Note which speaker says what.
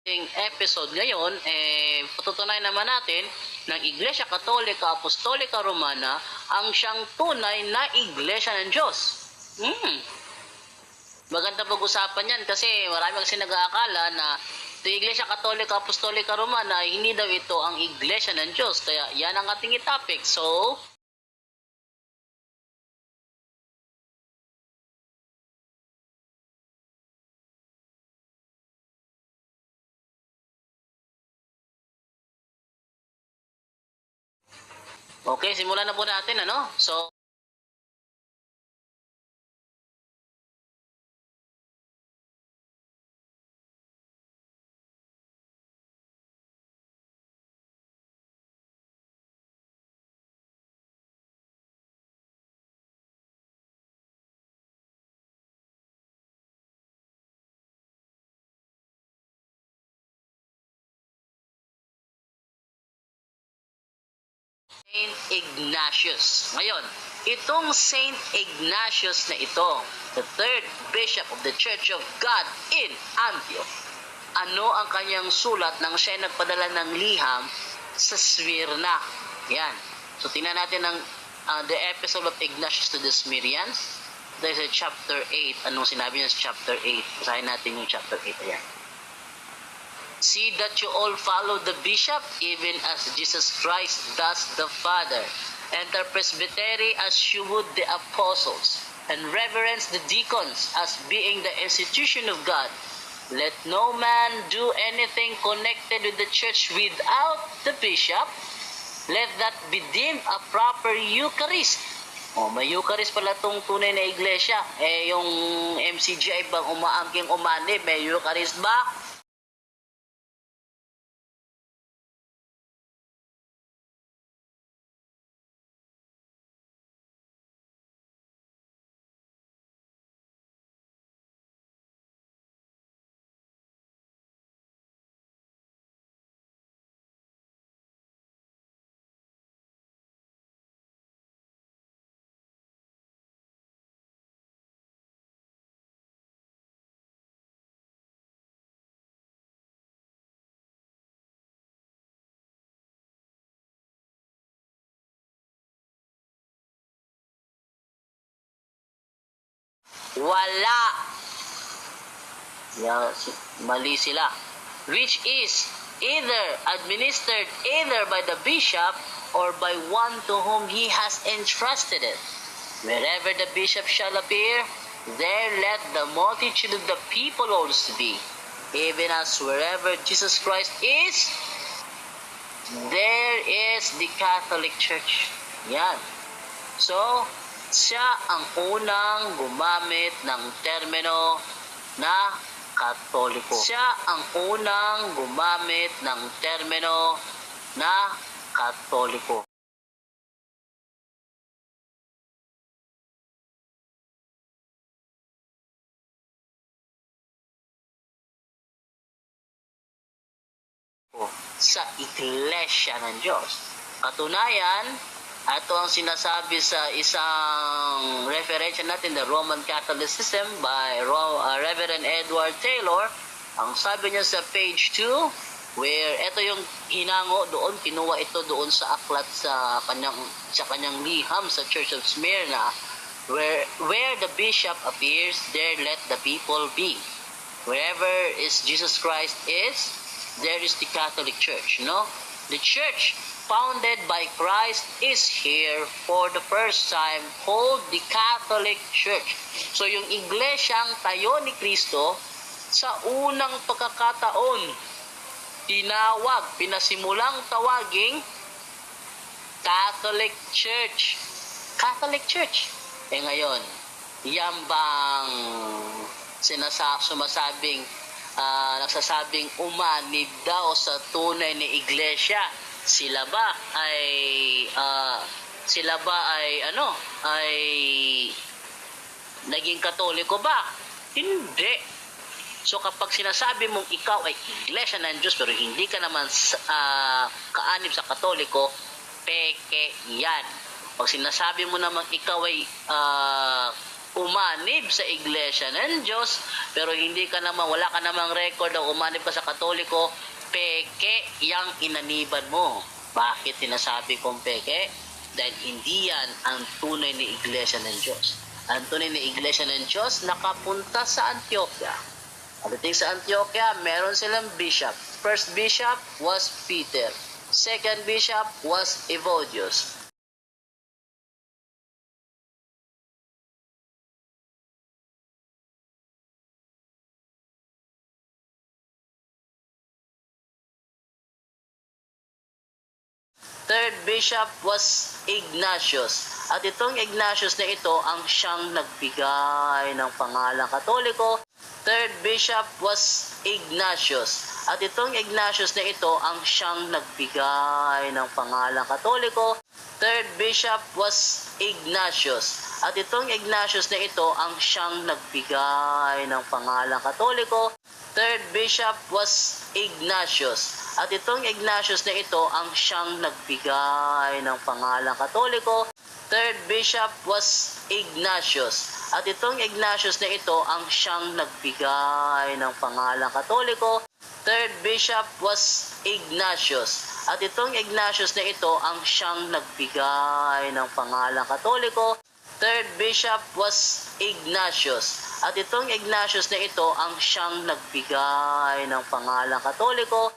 Speaker 1: Episode ngayon, patutunayan naman natin ng Iglesia Katolika Apostolika Romana ang siyang tunay na Iglesia ng Diyos. Maganda pag-usapan yan kasi marami kasi nag-aakala na ito Iglesia Katolika Apostolika Romana, hindi daw ito ang Iglesia ng Diyos. Kaya yan ang ating topic. So, okay, simulan na po natin, ano? So, Saint Ignatius. Ngayon, itong Saint Ignatius na ito, the third bishop of the Church of God in Antioch, ano ang kanyang sulat nang siya nagpadala ng liham sa Smyrna? Yan. So, tingnan natin ang the epistle of Ignatius to the Smyrnians. There's a chapter 8. Anong sinabi niya sa chapter 8? Basahin natin yung chapter 8. Ayan. See that you all follow the bishop, even as Jesus Christ does the Father, and the presbytery as you would the apostles, and reverence the deacons as being the institution of God. Let no man do anything connected with the church without the bishop. Let that be deemed a proper Eucharist. May Eucharist pala itong tunay na iglesia. Yung MCGI bang umaangking umani, may Eucharist ba? Wala. Mali sila. Which is either administered either by the bishop or by one to whom he has entrusted it. Wherever the bishop shall appear, there let the multitude of the people also be. Even as wherever Jesus Christ is, there is the Catholic Church. Yan. So, siya ang unang gumamit ng termino na Katoliko. Siya ang unang gumamit ng termino na Katoliko. Sa Iglesia ng Diyos. Katunayan, ito ang sinasabi sa isang referensya natin, the Roman Catholicism by Reverend Edward Taylor. Ang sabi niya sa page 2, where ito yung hinango doon, kinuha ito doon sa aklat sa kanyang liham sa Church of Smyrna, where the bishop appears, there let the people be. Wherever is Jesus Christ is, there is the Catholic Church, no? The church founded by Christ is here for the first time called the Catholic Church. So yung iglesyang tayo ni Kristo sa unang pagkakataon pinasimulang tawaging Catholic Church. Catholic Church. Ngayon, yan bang nagsasabing umanib daw sa tunay na iglesia? Sila ba ay naging Katoliko ba? Hindi. So kapag sinasabi mong ikaw ay iglesia ng Diyos pero hindi ka naman kaanib sa Katoliko, peke yan. Pag sinasabi mo namang ikaw ay umanib sa iglesia ng Diyos, pero wala ka namang record na umanib ka sa Katoliko, peke yang inaniban mo. Bakit sinasabi kong peke? Dahil hindi yan ang tunay na iglesia ng Diyos. Ang tunay na iglesia ng Diyos nakapunta sa Antioquia. Pagdating sa Antioquia, meron silang bishop. First bishop was Peter. Second bishop was Evodius. Third bishop was Ignatius. At itong Ignatius na ito ang siyang nagbigay ng pangalang Katoliko. Third bishop was Ignatius. At itong Ignatius na ito ang siyang nagbigay ng pangalang Katoliko. Third bishop was Ignatius. At itong Ignatius na ito ang siyang nagbigay ng pangalang Katoliko. Third bishop was Ignatius. At itong Ignatius na ito ang siyang nagbigay ng pangalang Katoliko. Third bishop was Ignatius. At itong Ignatius na ito ang siyang nagbigay ng pangalang Katoliko. Third bishop was Ignatius. At itong Ignatius na ito ang siyang nagbigay ng pangalang Katoliko. Third bishop was Ignatius. At itong Ignatius na ito ang siyang nagbigay ng pangalang Katoliko.